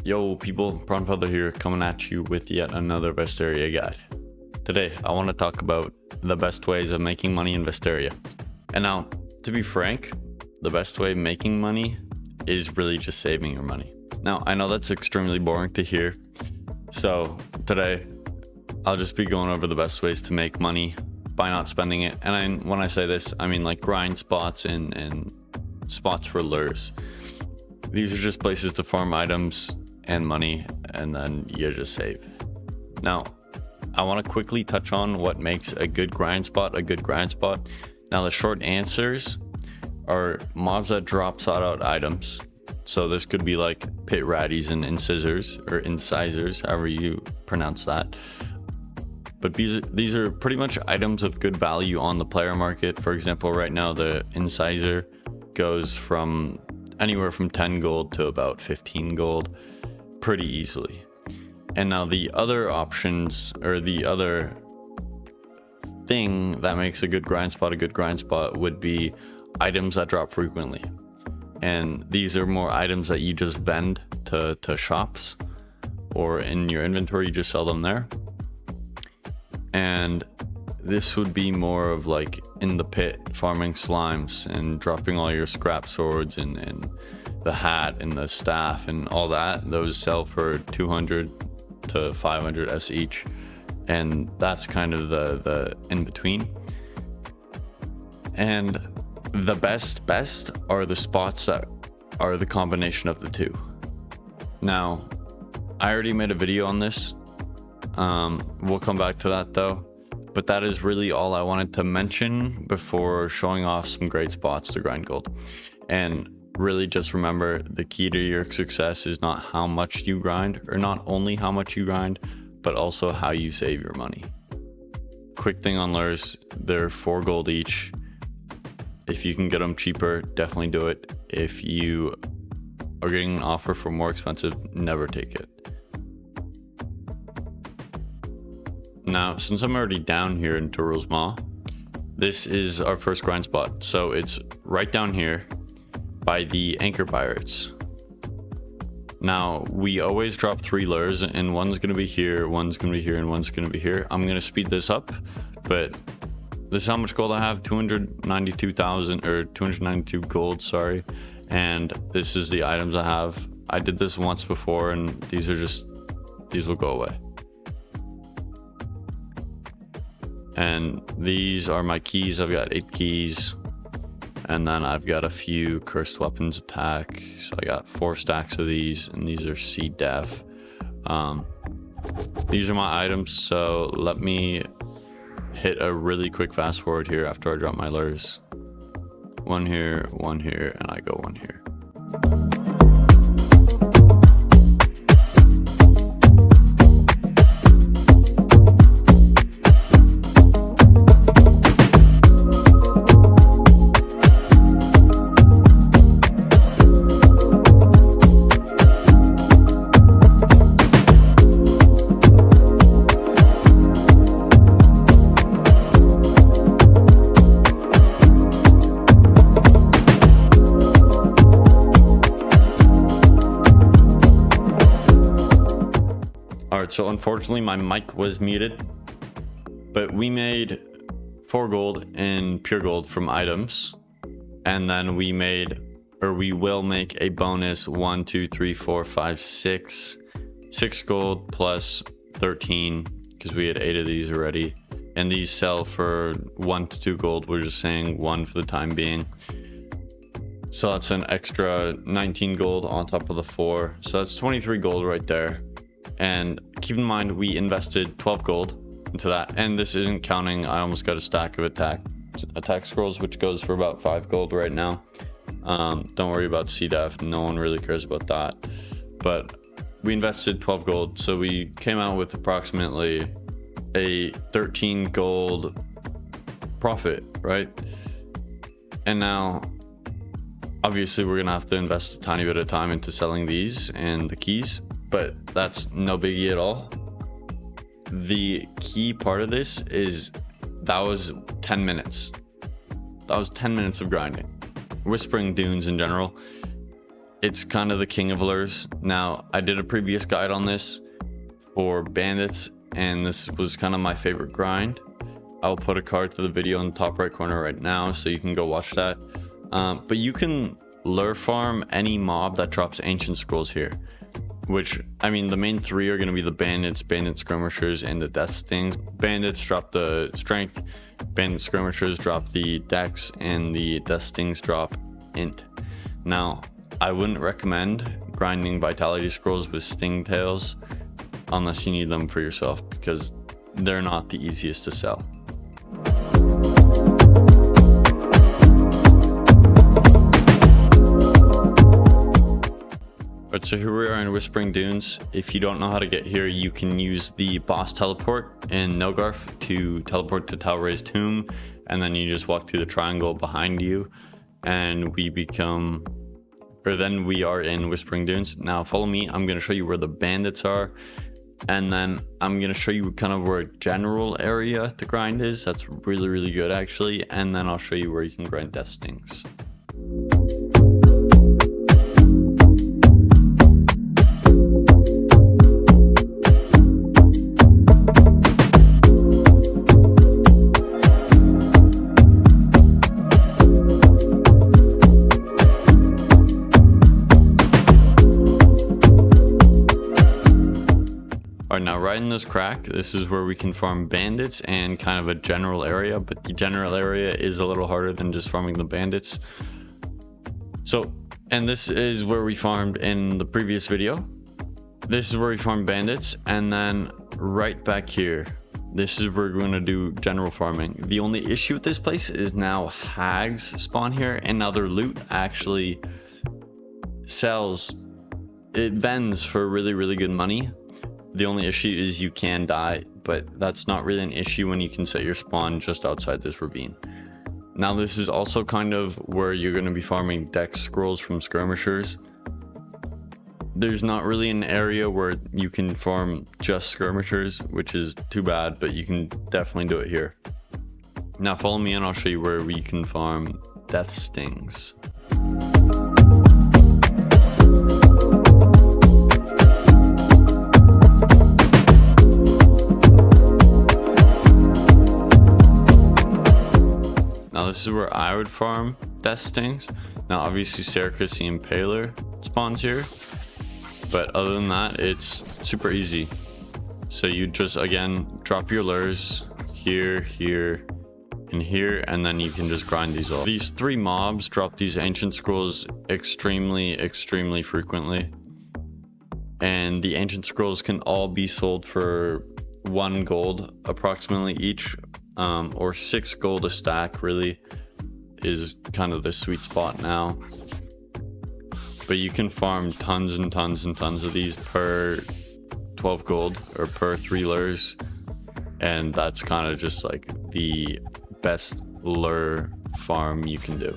Yo people, Prawnfeather here, coming at you with yet another Vesteria guide. Today I want to talk about the best ways of making money in Vesteria. And now, to be frank, the best way of making money is really just saving your money. Now, I know that's extremely boring to hear, so today I'll just be going over the best ways to make money by not spending it. And when I say this, I mean like grind spots and spots for lures. These are just places to farm items and money, and then you just save. Now, I want to quickly touch on what makes a good grind spot a good grind spot. Now, the short answers are mobs that drop sought out items. So this could be like pit ratties and incisors, or incisors, however you pronounce that. But these are pretty much items with good value on the player market. For example, right now the incisor goes from anywhere from 10 gold to about 15 gold pretty easily. And now the other options, or the other thing that makes a good grind spot would be items that drop frequently. And these are more items that you just vend to shops, or in your inventory you just sell them there. And this would be more of like in the pit farming slimes and dropping all your scrap swords and the hat and the staff and all that. Those sell for 200 to 500 S each, and that's kind of the in between. And the best are the spots that are the combination of the two. Now, I already made a video on this. We'll come back to that though, but that is really all I wanted to mention before showing off some great spots to grind gold. And really just remember, the key to your success is not how much you grind, or not only how much you grind, but also how you save your money. Quick thing on lures, they're 4 gold each. If you can get them cheaper, definitely do it. If you are getting an offer for more expensive, never take it. Now, since I'm already down here in Teruls Maw, this is our first grind spot. So it's right down here by the anchor pirates. Now, we always drop 3 lures, and one's going to be here, one's going to be here, and one's going to be here. I'm going to speed this up, but this is how much gold I have, 292,000, or 292 gold, sorry. And this is the items I have. I did this once before, and these will go away. And these are my keys. I've got 8 keys. And then I've got a few cursed weapons attack. So I got 4 stacks of these, and these are C def. These are my items, so let me hit a really quick fast forward here after I drop my lures. 1 here, 1 here, and I go 1 here. Alright, so unfortunately my mic was muted, but we made 4 gold in pure gold from items, and then we will make a bonus 1, 2, 3, 4, 5, 6 gold plus 13, because we had 8 of these already, and these sell for 1 to 2 gold. We're just saying 1 for the time being, so that's an extra 19 gold on top of the 4, so that's 23 gold right there. And keep in mind, we invested 12 gold into that, and this isn't counting, I almost got a stack of attack scrolls, which goes for about 5 gold right now. Don't worry about C-Def, no one really cares about that. But we invested 12 gold, so we came out with approximately a 13 gold profit, right? And now, obviously, we're gonna have to invest a tiny bit of time into selling these and the keys, but that's no biggie at all. The key part of this is that was 10 minutes. That was 10 minutes of grinding. Whispering Dunes in general. it's kind of the king of lures. Now, I did a previous guide on this for bandits, and this was kind of my favorite grind. I'll put a card to the video in the top right corner right now, so you can go watch that. But you can lure farm any mob that drops ancient scrolls here, which, I mean, the main three are going to be the bandit skirmishers, and the death stings. Bandits drop the strength, bandit skirmishers drop the dex, and the death stings drop int. Now, I wouldn't recommend grinding vitality scrolls with sting tails unless you need them for yourself, because they're not the easiest to sell. Alright, so here we are in Whispering Dunes. If you don't know how to get here, you can use the boss teleport in Nilgarth to teleport to Talray's tomb, and then you just walk through the triangle behind you, and then we are in Whispering Dunes. Now follow me, I'm going to show you where the bandits are, and then I'm going to show you kind of where a general area to grind is. That's really good actually, and then I'll show you where you can grind death stings. Now right in this crack, this is where we can farm bandits and kind of a general area, but the general area is a little harder than just farming the bandits. So, and this is where we farmed in the previous video. This is where we farmed bandits, and then right back here, this is where we're going to do general farming. The only issue with this place is now hags spawn here, and now their loot actually sells. It vends for really good money. The only issue is you can die, but that's not really an issue when you can set your spawn just outside this ravine. Now this is also kind of where you're going to be farming dex scrolls from skirmishers. There's not really an area where you can farm just skirmishers, which is too bad, but you can definitely do it here. Now follow me and I'll show you where we can farm death stings. Now this is where I would farm death stings. Now obviously Seracus the Impaler spawns here, but other than that it's super easy. So you just again drop your lures here, here, and here, and then you can just grind these all. These three mobs drop these ancient scrolls extremely frequently, and the ancient scrolls can all be sold for 1 gold approximately each. Or 6 gold a stack really is kind of the sweet spot now. But you can farm tons and tons of these per 12 gold or per 3 lures, and that's kind of just like the best lure farm you can do.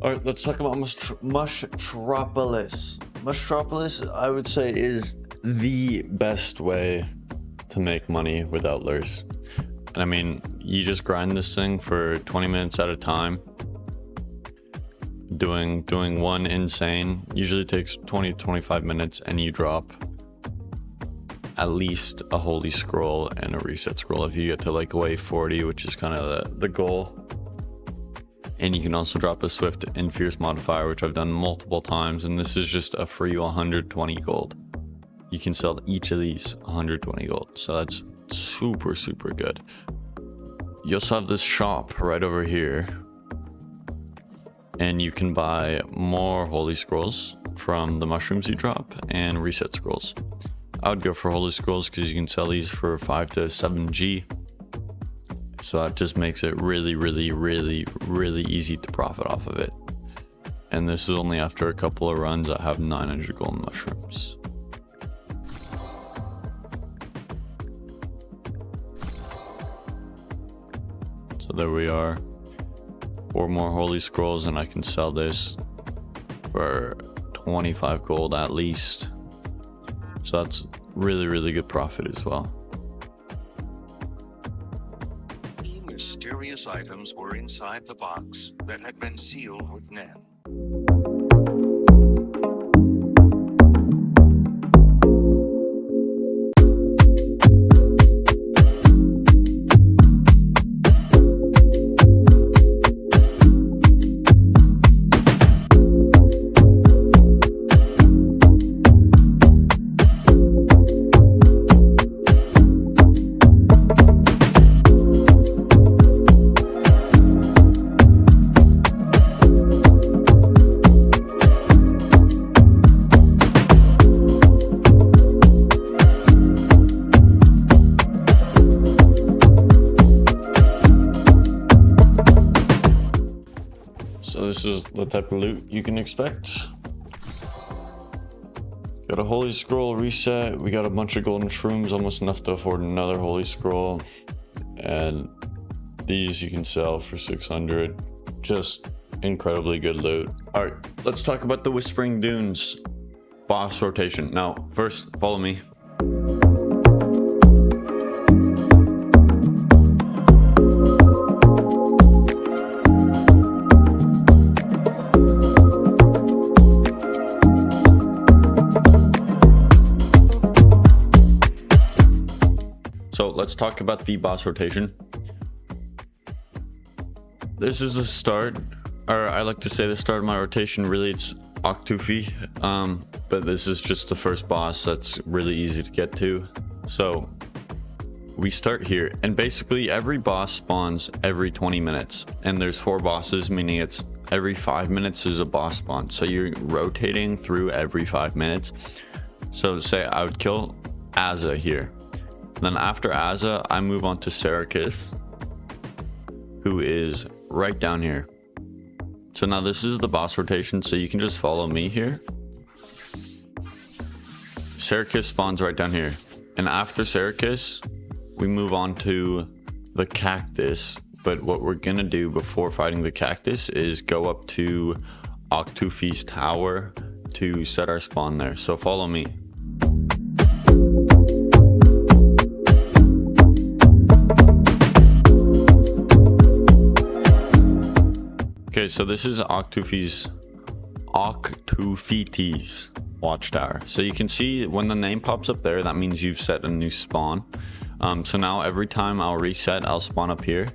Alright, let's talk about Mushtropolis. Mushtropolis, I would say, is the best way to make money without lures. And I mean, you just grind this thing for 20 minutes at a time, doing one insane. Usually takes 20 to 25 minutes, and you drop at least a holy scroll and a reset scroll if you get to like wave 40, which is kind of the goal. And you can also drop a swift and fierce modifier, which I've done multiple times, and this is just a free 120 gold. You can sell each of these 120 gold, so that's super good. You also have this shop right over here, and you can buy more holy scrolls from the mushrooms you drop and reset scrolls. I would go for holy scrolls because you can sell these for 5 to 7G, so that just makes it really easy to profit off of it. And this is only after a couple of runs that have 900 gold mushrooms. So there we are, 4 more holy scrolls, and I can sell this for 25 gold at least. So that's really good profit as well. Mysterious items were inside the box that had been sealed with Nen. this is the type of loot you can expect. Got a holy scroll reset. We got a bunch of golden shrooms, almost enough to afford another holy scroll. And these you can sell for 600. Just incredibly good loot. All right, let's talk about the Whispering Dunes boss rotation. Now, first, follow me. So let's talk about the boss rotation. This is the start, or I like to say the start of my rotation. Really, it's Octufi, but this is just the first boss that's really easy to get to. So we start here, and basically every boss spawns every 20 minutes, and there's 4 bosses, meaning it's every 5 minutes there's a boss spawn. So you're rotating through every 5 minutes. So say I would kill Azza here. Then after Azza, I move on to Serikis, who is right down here. So now this is the boss rotation, so you can just follow me here. Serikis spawns right down here. And after Serikis, we move on to the cactus. But what we're gonna do before fighting the cactus is go up to Octufi's tower to set our spawn there. So follow me. Okay, so this is Octufi's watchtower. So you can see when the name pops up there, that means you've set a new spawn. So now every time I'll reset, I'll spawn up here.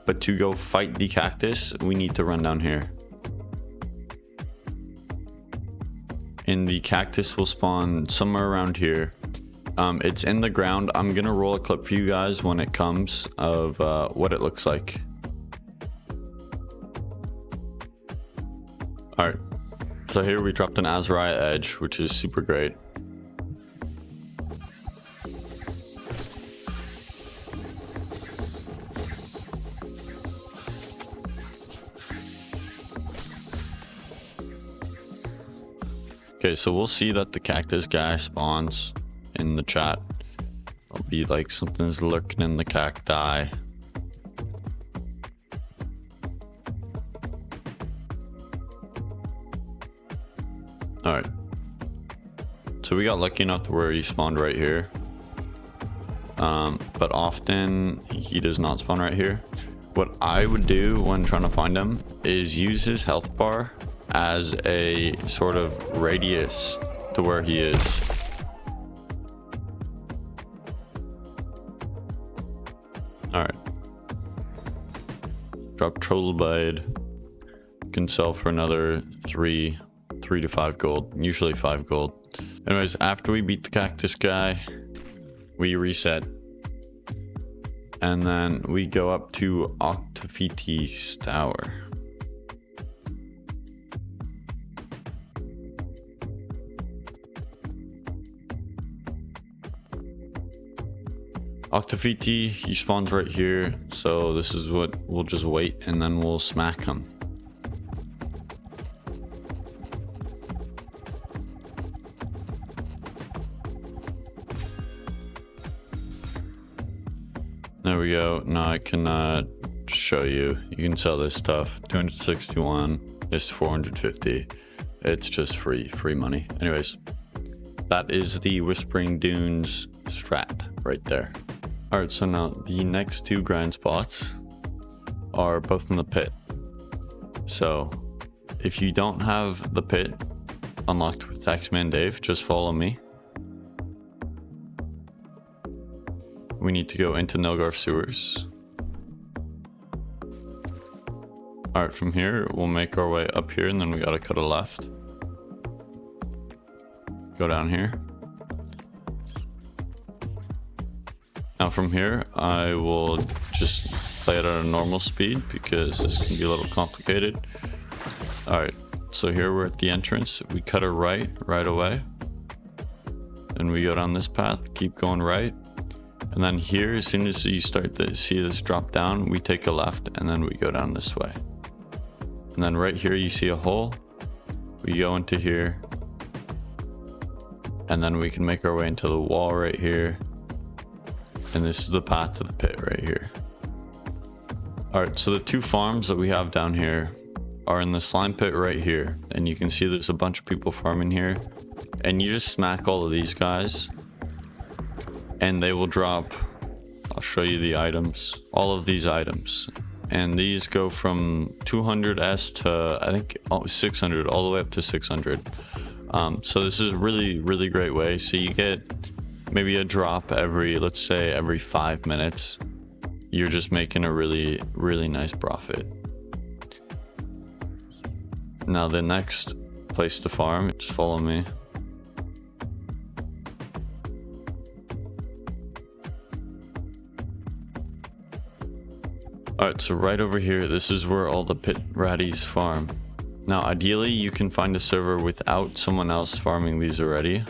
But to go fight the cactus, we need to run down here. And the cactus will spawn somewhere around here. It's in the ground. I'm gonna roll a clip for you guys when it comes of what it looks like. Alright, so here we dropped an Azariah Edge, which is super great. Okay, so we'll see that the cactus guy spawns in the chat. I'll be like, something's lurking in the cacti. Alright, so we got lucky enough to where he spawned right here, but often he does not spawn right here. What I would do when trying to find him is use his health bar as a sort of radius to where he is. Alright, drop Troll Blade, can sell for another 3 to 5 gold, usually 5 gold. Anyways, after we beat the cactus guy, we reset, and then we go up to Octufiti's tower. Octufiti, he spawns right here, so this is what we'll just wait, and then we'll smack him. There we go. Now I can show you. You can sell this stuff. 261 is 450. It's just free money. Anyways, that is the Whispering Dunes strat right there. Alright, so now the next 2 grind spots are both in the pit. So if you don't have the pit unlocked with Taxman Dave, just follow me. We need to go into Nilgarth sewers. Alright, from here we'll make our way up here, and then we gotta cut a left. Go down here. Now from here I will just play it at a normal speed because this can be a little complicated. Alright, so here we're at the entrance. We cut a right away. And we go down this path, keep going right. And then here, as soon as you start to see this drop down, we take a left and then we go down this way. And then right here you see a hole. We go into here. And then we can make our way into the wall right here. And this is the path to the pit right here. Alright, so the two farms that we have down here are in the slime pit right here. And you can see there's a bunch of people farming here. And you just smack all of these guys. And they will drop, I'll show you the items, all of these items. And these go from 200s to I think 600, all the way up to 600. So this is really great way. So you get maybe a drop every, let's say every 5 minutes. You're just making a really nice profit. Now the next place to farm, just follow me. Alright, so right over here, this is where all the pit ratties farm. Now ideally you can find a server without someone else farming these already,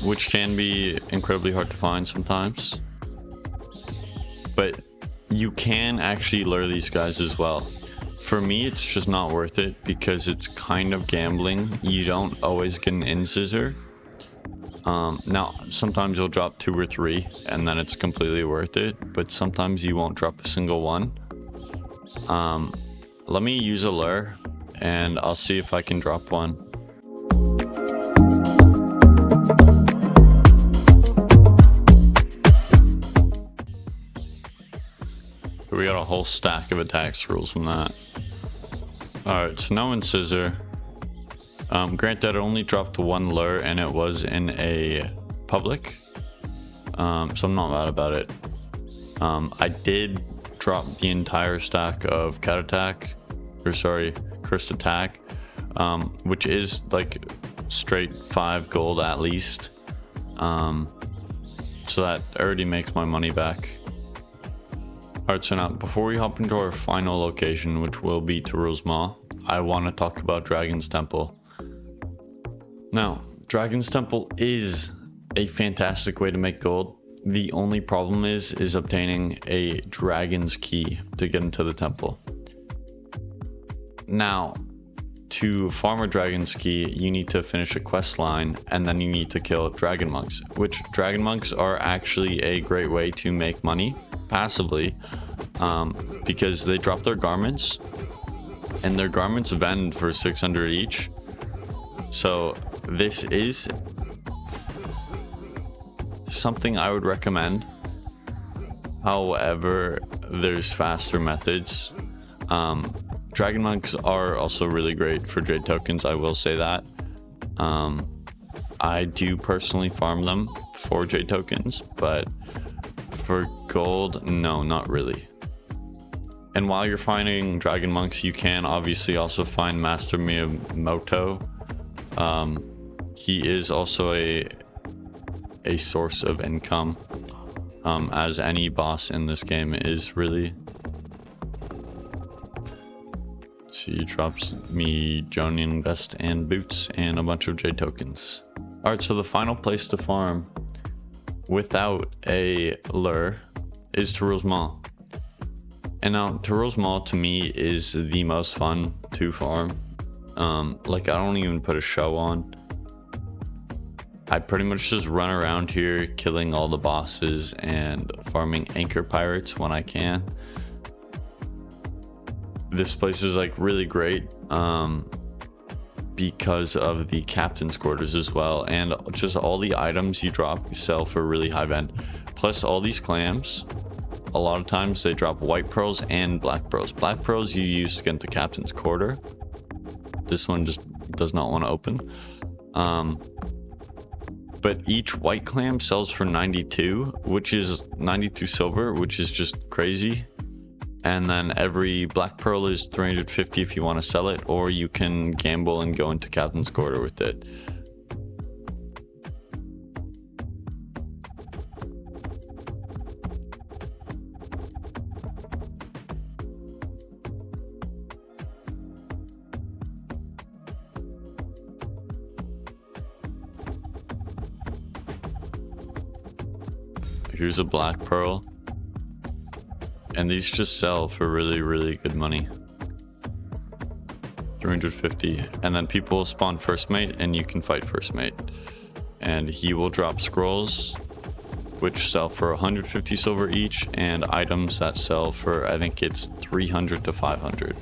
which can be incredibly hard to find sometimes, but you can actually lure these guys as well. For me it's just not worth it because it's kind of gambling. You don't always get an in-scissor. Now sometimes you'll drop 2 or 3 and then it's completely worth it, but sometimes you won't drop a single one. Let me use a lure and I'll see if I can drop one. We got a whole stack of attack scrolls from that. Alright, so now in scissor. Granted, it only dropped 1 lure and it was in a public, so I'm not mad about it. I did drop the entire stack of cat attack, or sorry, cursed attack, which is like straight 5 gold at least. So that already makes my money back. Alright, so now before we hop into our final location, which will be Teruls Maw, I want to talk about Dragon's Temple. Now, Dragon's Temple is a fantastic way to make gold. The only problem is obtaining a dragon's key to get into the temple. Now, to farm a dragon's key, you need to finish a quest line and then you need to kill dragon monks, which dragon monks are actually a great way to make money passively, because they drop their garments and their garments vend for 600 each. So this is something I would recommend. However, there's faster methods. Dragon monks are also really great for jade tokens, I will say that. I do personally farm them for jade tokens, but for gold, no, not really. And while you're finding dragon monks, you can obviously also find Master Miyamoto. He is also a source of income, as any boss in this game is really. So he drops me Jonin vest and boots and a bunch of jade tokens. Alright, so the final place to farm without a lure is Teruls Maw. And now Teruls Maw to me is the most fun to farm. Like, I don't even put a show on. I pretty much just run around here killing all the bosses and farming anchor pirates when I can. This place is like really great because of the captain's quarters as well, and just all the items you drop sell for really high vend. Plus all these clams, a lot of times they drop white pearls and black pearls. Black pearls you use to get into captain's quarter. This one just does not want to open. But each white clam sells for 92, which is 92 silver, which is just crazy. And then every black pearl is 350 if you want to sell it, or you can gamble and go into captain's quarter with it. Here's a black pearl, and these just sell for really good money. 350, and then people spawn first mate and you can fight first mate, and he will drop scrolls which sell for 150 silver each, and items that sell for, I think it's 300 to 500.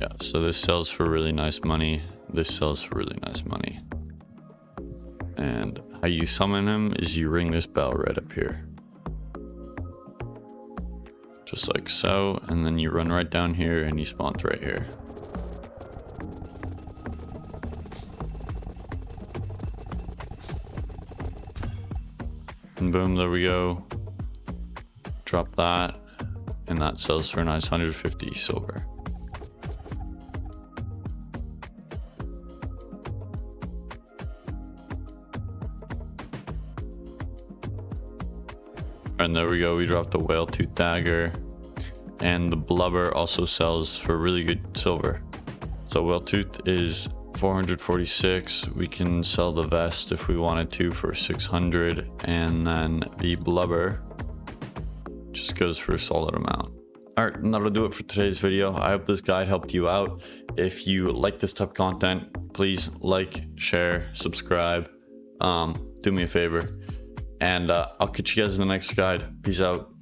Yeah, so this sells for really nice money. This sells for really nice money. And how you summon him is you ring this bell right up here. Just like so, and then you run right down here and he spawns right here. And boom, there we go. Drop that, and that sells for a nice 150 silver. And there we go, we dropped the whale tooth dagger, and the blubber also sells for really good silver. So whale tooth is 446. We can sell the vest if we wanted to for 600, and then the blubber just goes for a solid amount. Alright, and that'll do it for today's video. I hope this guide helped you out. If you like this type of content, please like, share, subscribe. Do me a favor, and I'll catch you guys in the next guide. Peace out.